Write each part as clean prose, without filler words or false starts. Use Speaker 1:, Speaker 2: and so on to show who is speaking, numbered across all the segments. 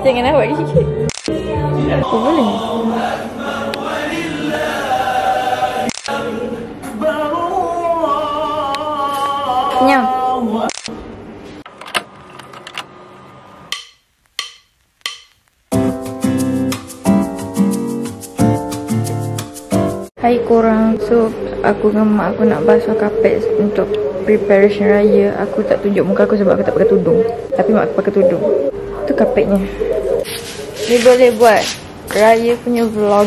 Speaker 1: Jangan awak gigit. Oh, boleh. Kenyang. Hai korang, so aku dengan mak aku nak basuh kapet untuk preparation raya. Aku tak tunjuk muka aku sebab aku tak pakai tudung. Tapi mak aku pakai tudung. Tu kapetnya. Ni boleh buat raya punya vlog.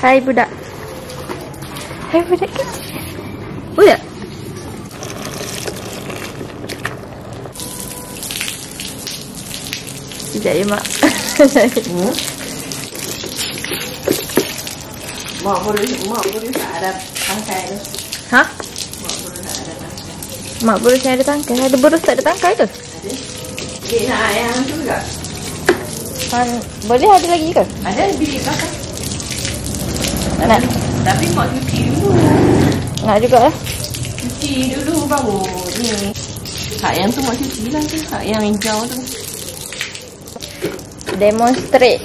Speaker 1: Hai budak. Hai budak kecil. Budak. Sekejap ya mak.
Speaker 2: Mak baru tak ada tangkai tu.
Speaker 1: Hah?
Speaker 2: Mak baru tak ada tangkai.
Speaker 1: Mak burus yang ada tangkai. Ada burus tak ada tangkai tu?
Speaker 2: Ada. Dia nak yang tu juga.
Speaker 1: Boleh ada lagi ke?
Speaker 2: Ada bilik belakang.
Speaker 1: Nak.
Speaker 2: Tapi mak cuci dulu.
Speaker 1: Nak jugalah.
Speaker 2: Cuci dulu baru ni. Hak yang tu mak cuci lah tu. Hak yang hijau tu.
Speaker 1: Demonstrate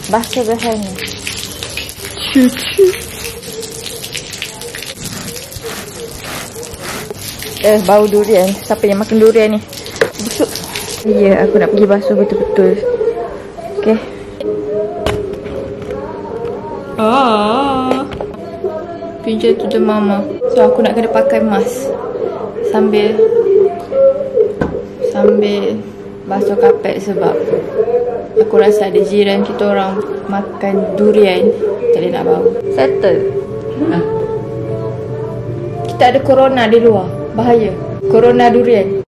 Speaker 1: bahasa bahasa. Cuci. Bau durian. Siapa yang makan durian ni? Busuk. Ya, aku nak pergi basuh betul-betul. Okay. Pinjam tu mama. So aku nak kena pakai mask sambil basuh kapet sebab aku rasa ada jiran kita orang makan durian. Tak boleh nak bau. Settle. Kita ada corona di luar. Bahaya. Corona durian.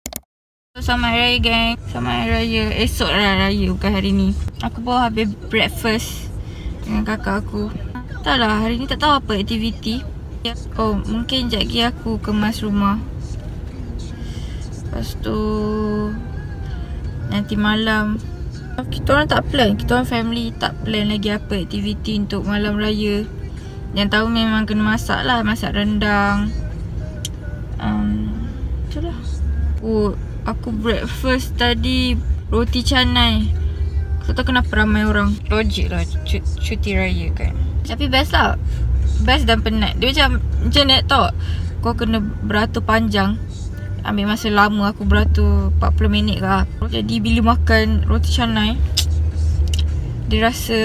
Speaker 1: Selamat Raya gang. Selamat Raya. Esok lah Raya, bukan hari ni. Aku baru habis breakfast dengan kakak aku. Tak lah, hari ni tak tahu apa aktiviti. Oh, mungkin sekejap lagi aku kemas rumah. Lepas tu nanti malam kita orang tak plan. Kita orang family tak plan lagi apa aktiviti untuk malam raya. Yang tahu memang kena masak lah. Masak rendang. Itulah. Aku breakfast tadi roti canai. Aku tak tahu kenapa ramai orang. Logik lah cuti raya kan. Tapi best lah. Best dan penat. Dia macam nak tahu. Kau kena beratur panjang. Ambil masa lama, aku beratur 40 minit ke. Jadi bila makan roti canai, dia rasa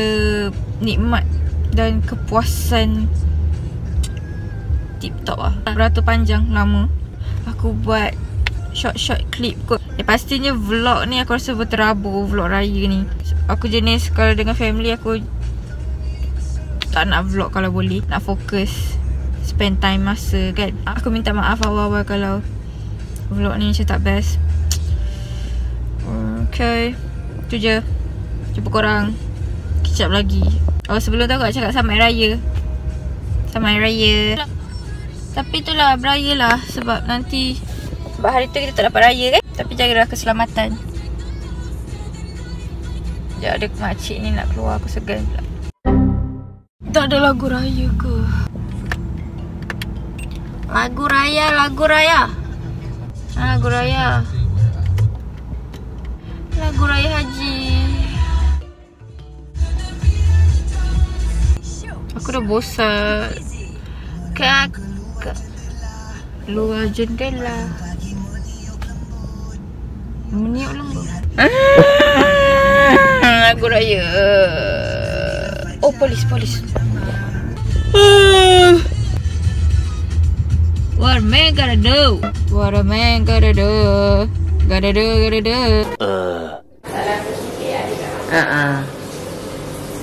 Speaker 1: nikmat dan kepuasan tip top lah. Beratur panjang lama. Aku buat short clip kot. Pastinya vlog ni aku rasa berterabur. Vlog raya ni aku jenis kalau dengan family aku tak nak vlog kalau boleh. Nak fokus spend time masa kan. Aku minta maaf awal-awal kalau vlog ni macam tak best. Okay, tu je. Jumpa korang kejap lagi. Oh, sebelum tu aku nak cakap selamat raya. Selamat raya. Tapi itulah, beraya lah. Sebab nanti sebab hari tu kita tak dapat raya kan. Tapi jagalah keselamatan. Sekejap ada makcik ni nak keluar, aku segan pula. Tak ada lagu raya ke? Lagu raya, lagu raya. Lagu raya. Lagu raya haji. Aku dah bosan. Luar jendela. Meniup lembu. Lagu raya. Oh, polis. What a man gotta do. What a man gotta do. Gotta do.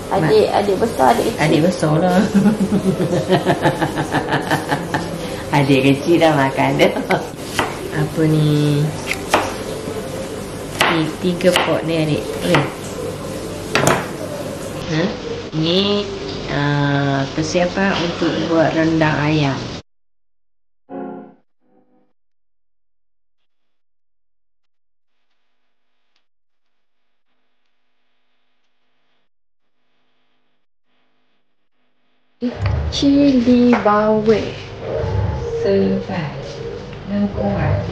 Speaker 1: Adik besar,
Speaker 2: adik besar lah. Adik kecil dah makan dah. Apa ni? 3 pot ni adik. Ni persiapan untuk buat rendang ayam.
Speaker 1: Cili bawang.
Speaker 2: Serbai lengkuan.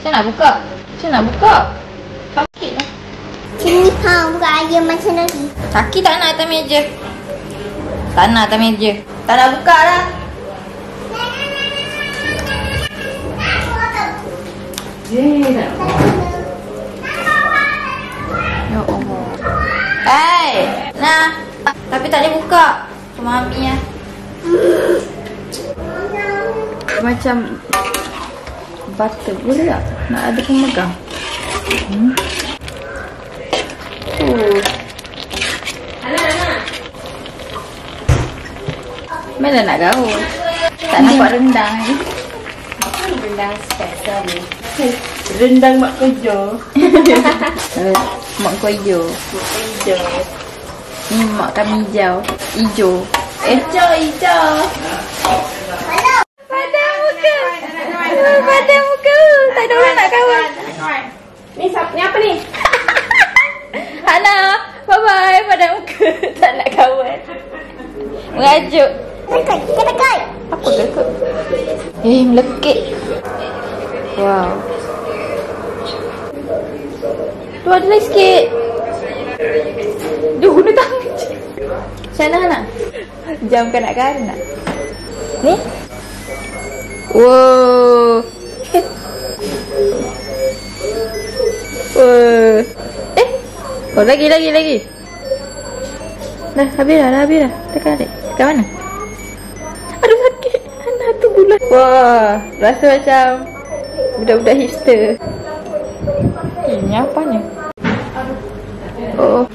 Speaker 1: Saya nak buka. Saya nak buka. Sakit lah.
Speaker 3: Sini buka aja macam lagi.
Speaker 1: Kaki tak nak atas meja. Tak nak atas meja. Tak nak buka dah. Ya Allah. Hey, nah. Tapi tak boleh buka. Cuma Mami lah. Macam butter. Boleh tak? Nak ada pemegang. Mana nak gaul? Tak nampak rendang ni.
Speaker 2: Rendang special ni. Rendang mak kojo.
Speaker 1: Mak kau hijau.
Speaker 2: Hijau.
Speaker 1: Ni mak kami hijau. Hijau.
Speaker 2: Hijau.
Speaker 1: Pada muka. Pada muka. Tak ada orang nak kawan.
Speaker 2: Ni apa ni?
Speaker 1: Hana, bye-bye. Pada muka. Tak nak kawan. Merajuk.
Speaker 3: Dekat.
Speaker 1: Apa dekat? Melekit. Wow. Tu ada lagi sikit. Dia guna tangan je. Sana Hana. Jam kanak-kanak. Ni. Wow. Oh, lagi. Dah, habis dah. Tekan adik. Tekan mana? Aduh, sakit. Hana tu bulan. Wah, rasa macam budak-budak hipster. Ini apanya? Oh.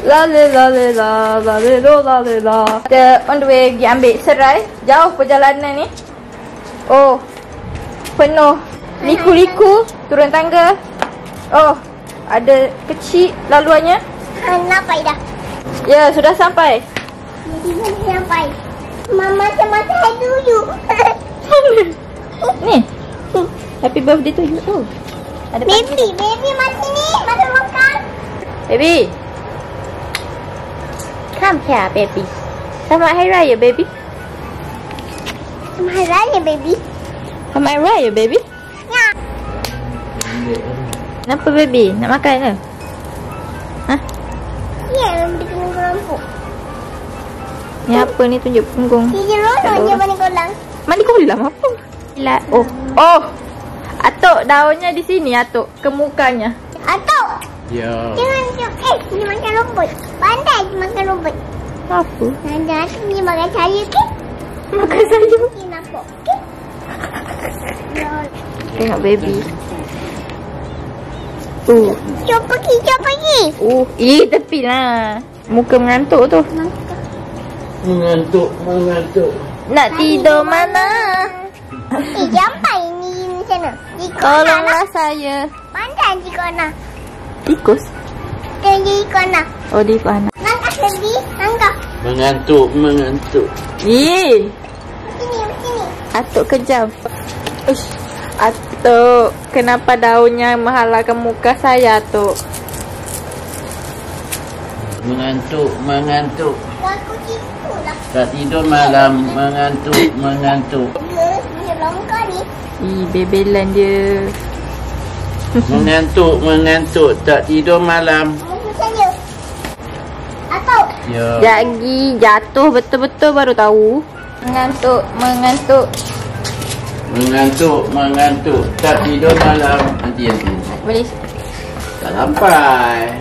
Speaker 1: La. Kita on the way pergi ambil serai. Jauh perjalanan ni. Oh, penuh liku-liku. Turun tangga. Oh, ada kecil laluannya.
Speaker 3: Nampak dah.
Speaker 1: Ya, sudah sampai.
Speaker 3: Jadi sampai. Mama sama saya dulu.
Speaker 1: Ni. Happy birthday to you. Oh. Ada
Speaker 3: Baby mati ni. Masa makan.
Speaker 1: Baby. Come here, baby. Selamat Hari Raya, baby.
Speaker 3: Selamat Hari Raya, baby.
Speaker 1: Selamat Hari Raya, baby.
Speaker 3: Ya.
Speaker 1: Kenapa, baby? Nak makan ke? Hah?
Speaker 3: Ya, dia kena kelompok.
Speaker 1: Ni apa ni, tunjuk punggung.
Speaker 3: Dia ronok je mani kolang.
Speaker 1: Mandi kolam apa? Oh. Atuk daunnya di sini, atuk. Ke mukanya.
Speaker 3: Atuk.
Speaker 4: Ya.
Speaker 3: Jangan cakap. Dia makan rumput. Pandai dia makan rumput.
Speaker 1: Apa?
Speaker 3: Ada atuk dia makan sayur ke?
Speaker 1: Makan sayur.
Speaker 3: Dia nampak ke?
Speaker 1: Tengok baby.
Speaker 3: Jom pergi.
Speaker 1: Tepi lah. Muka mengantuk tu.
Speaker 4: Mengantuk.
Speaker 1: Nak tidur mana?
Speaker 3: Jampai ni sana.
Speaker 1: Tolonglah saya.
Speaker 3: Pandai di kona.
Speaker 1: Tikus?
Speaker 3: Dia di kona.
Speaker 1: Oh, di mana?
Speaker 3: Langkah lagi. Langkah.
Speaker 4: Mengantuk.
Speaker 1: Sini. Atuk kejam. Ush. Atuk, kenapa daunnya menghalalkan muka saya, Atuk?
Speaker 4: Mengantuk.
Speaker 3: Aku tipu lah.
Speaker 4: Tak tidur malam. Mengantuk.
Speaker 3: Dia longkar ni.
Speaker 1: Bebelan dia.
Speaker 4: Mengantuk. Tak tidur malam.
Speaker 3: Muka saya. Atuk.
Speaker 4: Ya.
Speaker 1: Jagi jatuh betul-betul baru tahu. Mengantuk.
Speaker 4: Mengantuk. Tak tidur malam. Nanti.
Speaker 1: Boleh.
Speaker 4: Tak sampai.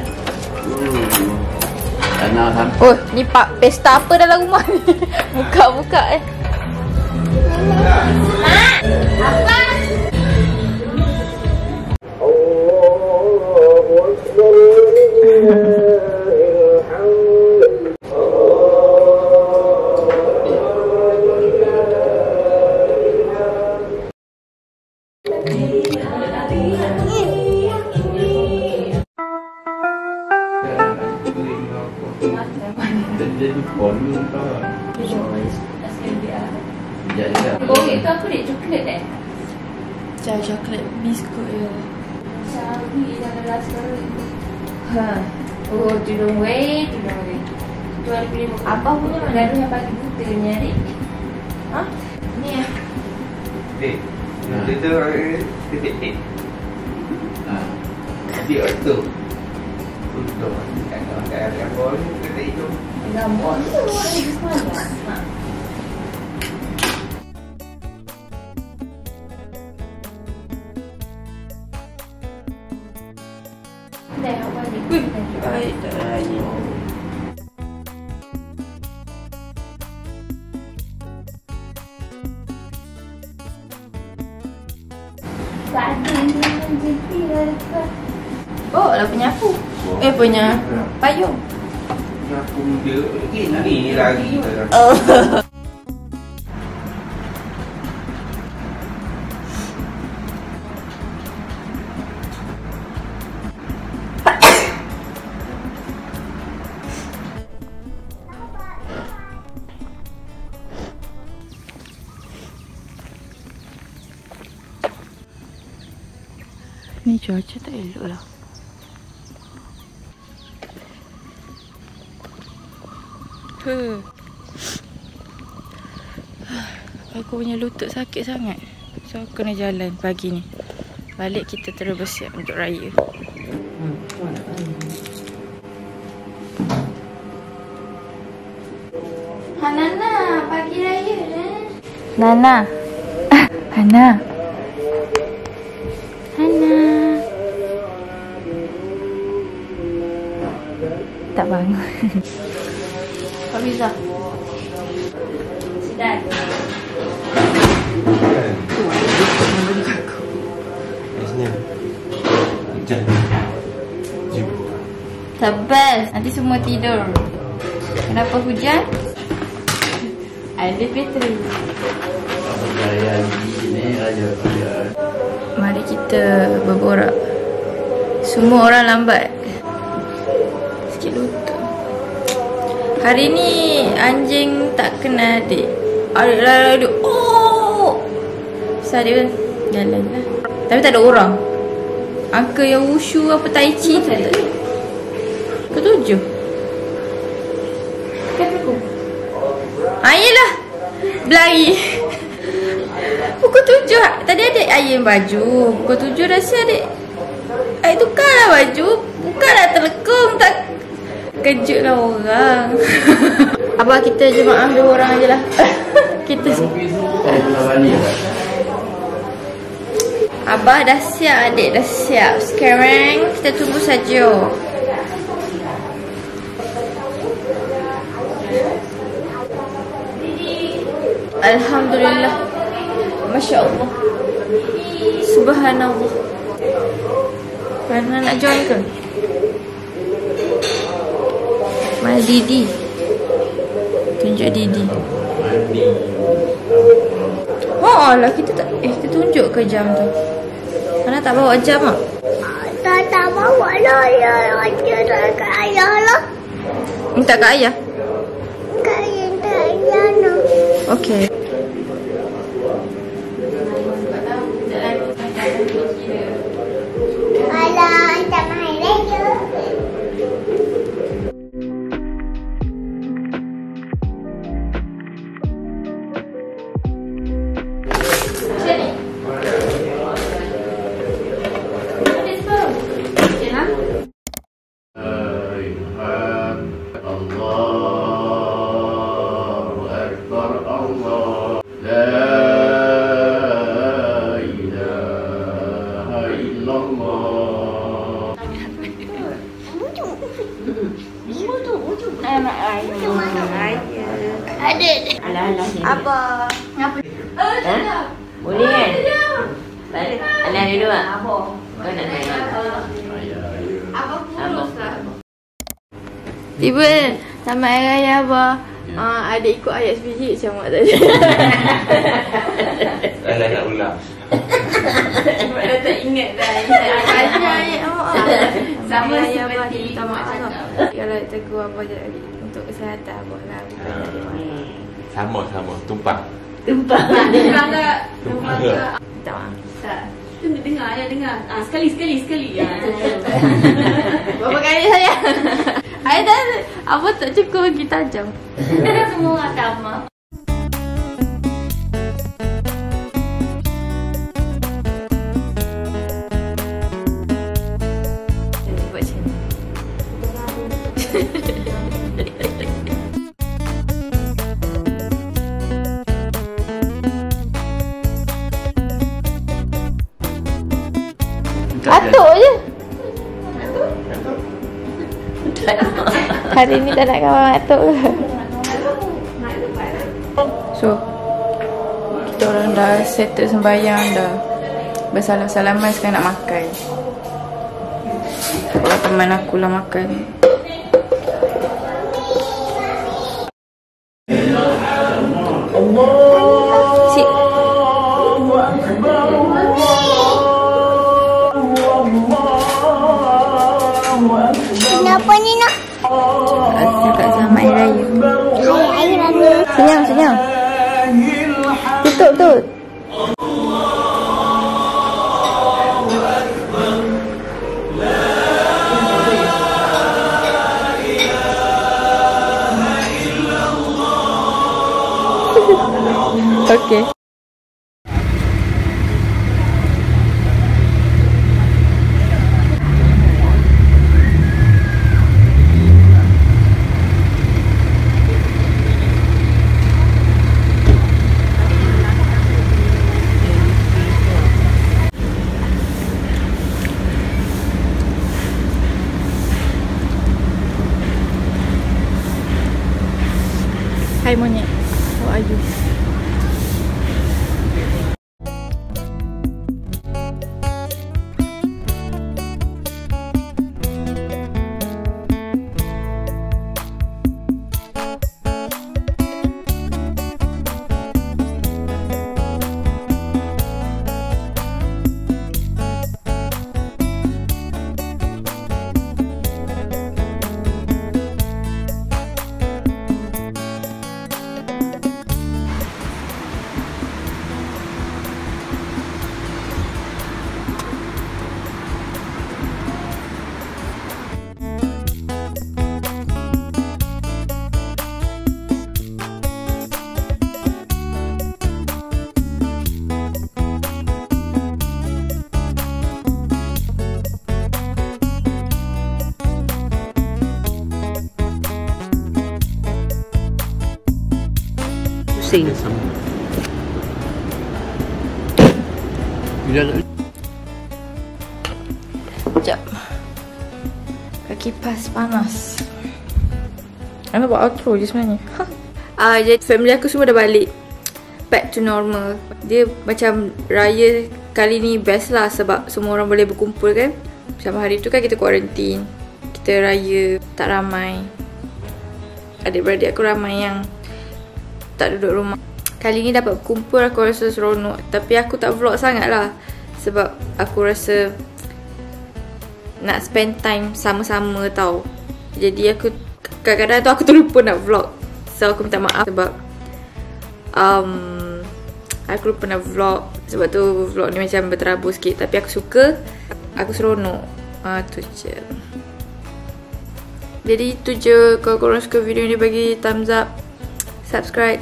Speaker 4: Tak nak sampai.
Speaker 1: Oh, ni pak pesta apa dalam rumah ni? Buka.
Speaker 3: Apa?
Speaker 2: Oh, itu apa dia? Coklat eh?
Speaker 1: Coklat biskut ya.
Speaker 2: Sabi dah kelas baru. Oh, tudung weh. Tu ada pilih apa punya gaduh yang pagi buta ni adik.
Speaker 1: Ha? Ni ya.
Speaker 4: Itu titik. Di auto. Untuk yang boleh kita itu.
Speaker 2: Gambar tu ada semuanya. Dah apa ni?
Speaker 1: Baik tak raya. Oh, lah penyapu. Punya payung.
Speaker 4: Aku dia ini lagi.
Speaker 1: Ni cuaca tak elok lah. Aku punya lutut sakit sangat. So aku kena jalan pagi ni. Balik kita terus bersiap untuk raya. Nana, pagi raya Nana. Hana. Hana. Tak bangun. Pak Miza. Sedar. The best. Nanti semua tidur. Kenapa hujan? Ada bateri. Mari kita berborak. Semua orang lambat. Sikit lutut. Hari ni anjing tak kenal adik. Adik lalu oh. So dia jalan lah. Tapi tak ada orang. Angka yang wushu apa tai chi tu tak ada. Ketujuh. Kenapa? Yelah. Berlari. Pukul 7. Tadi adik ayam baju. Pukul 7 rasa adik tukarlah baju. Bukanlah terlekung. Tak kejutlah orang. Abah kita jemaah 2 orang je lah. Kita Abah dah siap, adik dah siap. Sekarang kita tunggu saja. Alhamdulillah. Masya Allah. Subhanallah. Mana nak join ke? Mana Didi? Tunjuk Didi. Oh lah kita tak kita tunjuk ke jam tu. Mana tak bawa jam ah?
Speaker 3: Tak bawa lah. Ya, tak kat ayah lah.
Speaker 1: Minta kat ayah?
Speaker 3: Kat ayah no.
Speaker 1: Okey.
Speaker 3: Alah, tak main raya.
Speaker 1: Apa? Ngapa?
Speaker 2: Boleh kan? Balik. Alah dulu ah. Kau nak naik.
Speaker 1: Apa kurus lah. Tiba Tamat Air Raya Abah. Adik ikut ayat sebiji macam mak tadi.
Speaker 4: Alah nak ulang.
Speaker 1: Mak dah tak ingat dah. Ayat mak. Sama seperti Tamat Air. Kalau tegur Abah je lagi. Untuk kesihatan Abah lah.
Speaker 4: Sama. Tumpang.
Speaker 1: Tumpang tak?
Speaker 4: Tak.
Speaker 1: Tak.
Speaker 2: Dengar. Sekali.
Speaker 1: Berapa kali saya? Saya dah apa tak cukup bagi tajam.
Speaker 2: Semua orang sama.
Speaker 1: Atuk je. Hari ni tak nak kawan atuk ke? So, kita orang dah settle sembahyang dah. Bersalam-salaman sekarang nak makan. Kalau teman aku lah makan. Cik.
Speaker 3: Kenapa ni nak?
Speaker 1: Cakap selamat Hari Raya.
Speaker 3: Hari Raya.
Speaker 1: Senyum, senyum. Tutup tu. Okay. Hai monyet, how are you?
Speaker 2: Pusing.
Speaker 1: Sekejap. Kaki pas panas. Aku buat outro je sebenarnya. Jadi family aku semua dah balik. Back to normal. Dia macam raya kali ni best lah sebab semua orang boleh berkumpul kan. Macam hari tu kan kita quarantine. Kita raya tak ramai. Adik-beradik aku ramai yang tak duduk rumah. Kali ni dapat berkumpul aku rasa seronok. Tapi aku tak vlog sangat lah. Sebab aku rasa nak spend time sama-sama tau. Jadi aku kadang-kadang tu aku terlupa nak vlog. So aku minta maaf sebab aku lupa nak vlog. Sebab tu vlog ni macam berterabur sikit. Tapi aku suka. Aku seronok. Tu je. Jadi tu je. Kalau korang suka video ni bagi thumbs up, subscribe,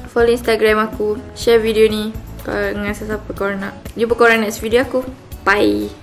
Speaker 1: follow Instagram aku, share video ni kalau dengan sesiapa korang nak. Jumpa korang next video aku. Bye.